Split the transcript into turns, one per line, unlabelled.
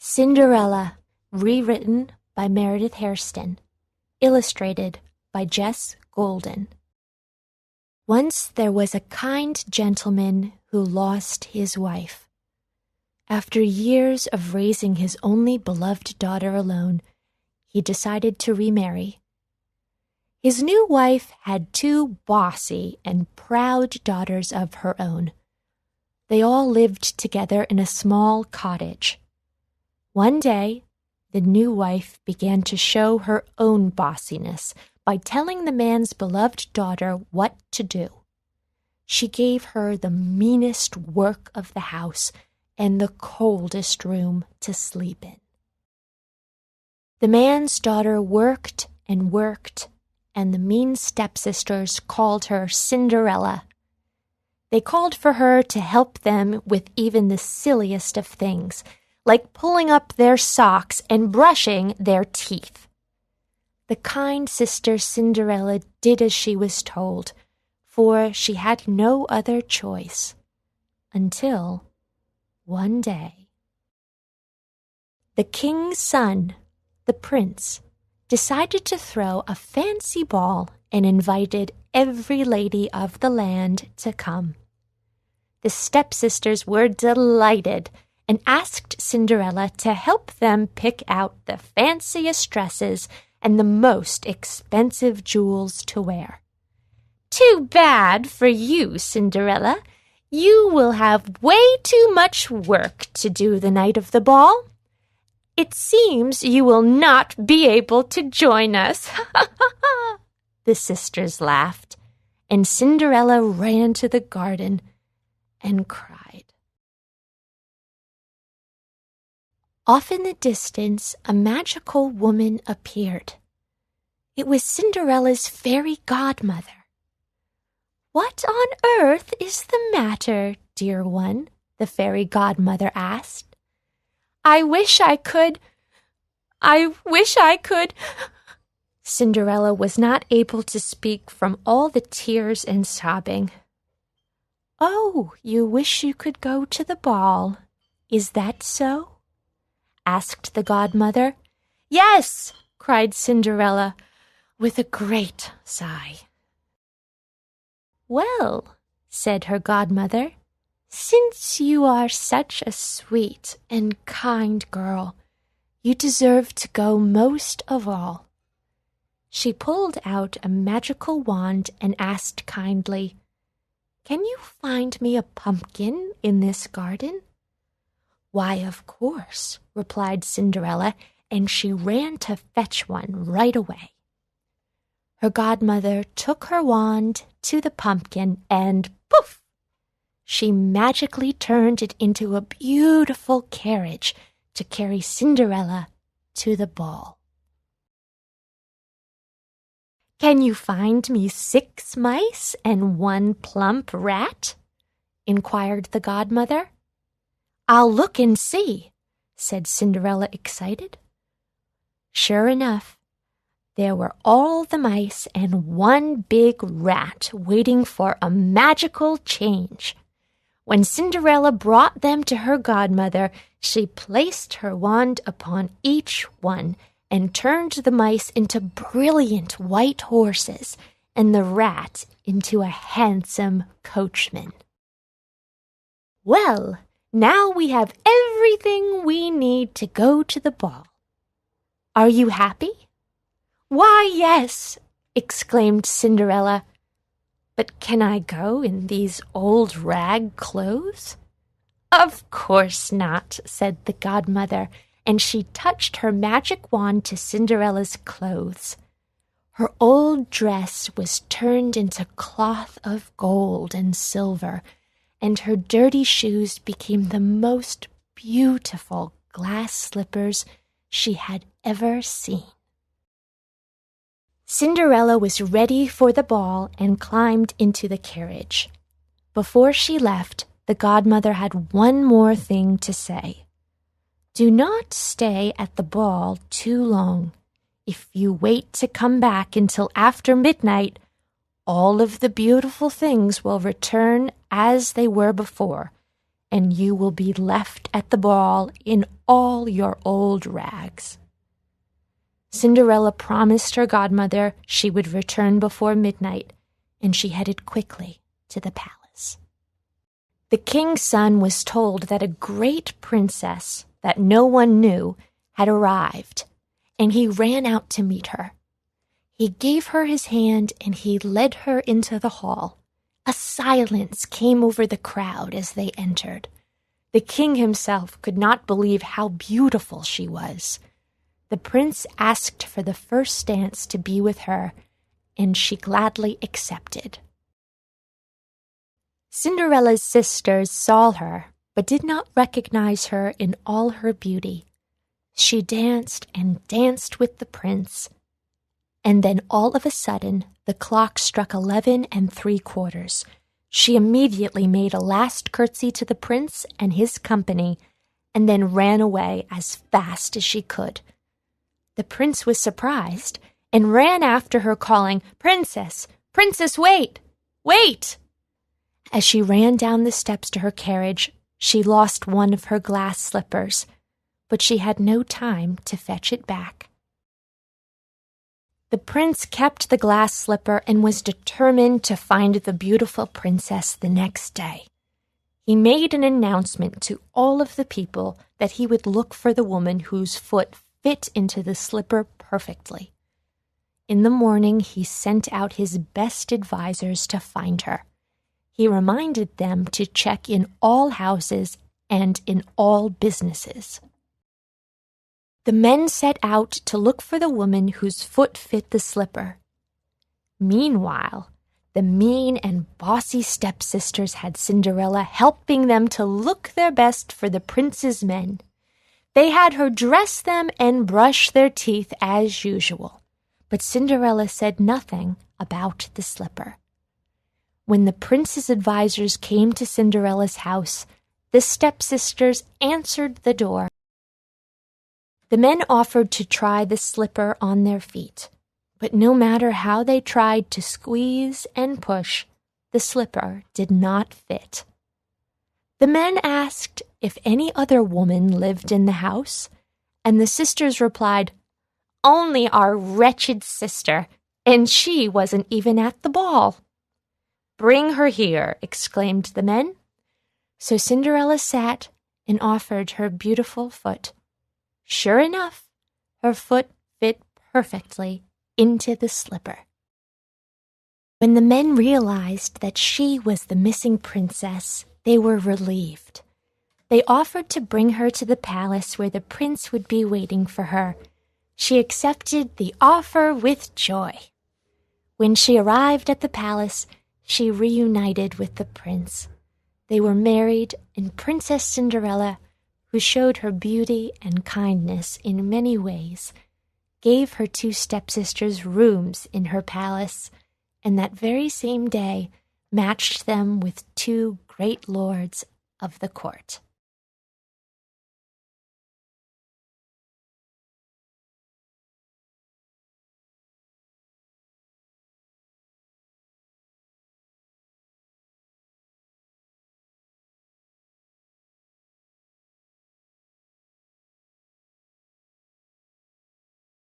Cinderella, rewritten by Meredith Hairston, illustrated by Jess Golden. Once there was a kind gentleman who lost his wife. After years of raising his only beloved daughter alone, he decided to remarry. His new wife had two bossy and proud daughters of her own. They all lived together in a small cottage. One day, the new wife began to show her own bossiness by telling the man's beloved daughter what to do. She gave her the meanest work of the house and the coldest room to sleep in. The man's daughter worked and worked, and the mean stepsisters called her Cinderella. They called for her to help them with even the silliest of things, like pulling up their socks and brushing their teeth. The kind sister Cinderella did as she was told, for she had no other choice, until one day. The king's son, the prince, decided to throw a fancy ball and invited every lady of the land to come. The stepsisters were delighted and asked Cinderella to help them pick out the fanciest dresses and the most expensive jewels to wear. "Too bad for you, Cinderella. You will have way too much work to do the night of the ball. It seems you will not be able to join us." The sisters laughed, and Cinderella ran to the garden and cried. Off in the distance, a magical woman appeared. It was Cinderella's fairy godmother. "What on earth is the matter, dear one?" the fairy godmother asked. I wish I could. Cinderella was not able to speak from all the tears and sobbing. "Oh, you wish you could go to the ball. Is that so?" asked the godmother. "Yes," cried Cinderella, with a great sigh. "Well," said her godmother, "since you are such a sweet and kind girl, you deserve to go most of all." She pulled out a magical wand and asked kindly, "Can you find me a pumpkin in this garden?" "Why, of course," replied Cinderella, and she ran to fetch one right away. Her godmother took her wand to the pumpkin and poof! She magically turned it into a beautiful carriage to carry Cinderella to the ball. "Can you find me 6 mice and 1 plump rat?" inquired the godmother. "I'll look and see," said Cinderella, excited. Sure enough, there were all the mice and 1 big rat waiting for a magical change. When Cinderella brought them to her godmother, she placed her wand upon each one and turned the mice into brilliant white horses and the rat into a handsome coachman. "Well, now we have everything we need to go to the ball. Are you happy?" "Why, yes," exclaimed Cinderella. "But can I go in these old rag clothes?" "Of course not," said the godmother, and she touched her magic wand to Cinderella's clothes. Her old dress was turned into cloth of gold and silver, and her dirty shoes became the most beautiful glass slippers she had ever seen. Cinderella was ready for the ball and climbed into the carriage. Before she left, the godmother had one more thing to say. "Do not stay at the ball too long. If you wait to come back until after midnight, all of the beautiful things will return as they were before, and you will be left at the ball in all your old rags." Cinderella promised her godmother she would return before midnight, and she headed quickly to the palace. The king's son was told that a great princess that no one knew had arrived, and he ran out to meet her. He gave her his hand, and he led her into the hall. A silence came over the crowd as they entered. The king himself could not believe how beautiful she was. The prince asked for the first dance to be with her, and she gladly accepted. Cinderella's sisters saw her, but did not recognize her in all her beauty. She danced and danced with the prince, and then all of a sudden the clock struck 11 3/4. She immediately made a last curtsy to the prince and his company, and then ran away as fast as she could. The prince was surprised and ran after her, calling, "Princess, princess, wait, wait!" As she ran down the steps to her carriage, she lost one of her glass slippers, but she had no time to fetch it back. The prince kept the glass slipper and was determined to find the beautiful princess the next day. He made an announcement to all of the people that he would look for the woman whose foot fit into the slipper perfectly. In the morning, he sent out his best advisors to find her. He reminded them to check in all houses and in all businesses. The men set out to look for the woman whose foot fit the slipper. Meanwhile, the mean and bossy stepsisters had Cinderella helping them to look their best for the prince's men. They had her dress them and brush their teeth as usual, but Cinderella said nothing about the slipper. When the prince's advisors came to Cinderella's house, the stepsisters answered the door. The men offered to try the slipper on their feet, but no matter how they tried to squeeze and push, the slipper did not fit. The men asked if any other woman lived in the house, and the sisters replied, "Only our wretched sister, and she wasn't even at the ball." "Bring her here," exclaimed the men. So Cinderella sat and offered her beautiful foot. Sure enough, her foot fit perfectly into the slipper. When the men realized that she was the missing princess, they were relieved. They offered to bring her to the palace where the prince would be waiting for her. She accepted the offer with joy. When she arrived at the palace, she reunited with the prince. They were married, and Princess Cinderella, who showed her beauty and kindness in many ways, gave her two stepsisters rooms in her palace, and that very same day matched them with two great lords of the court.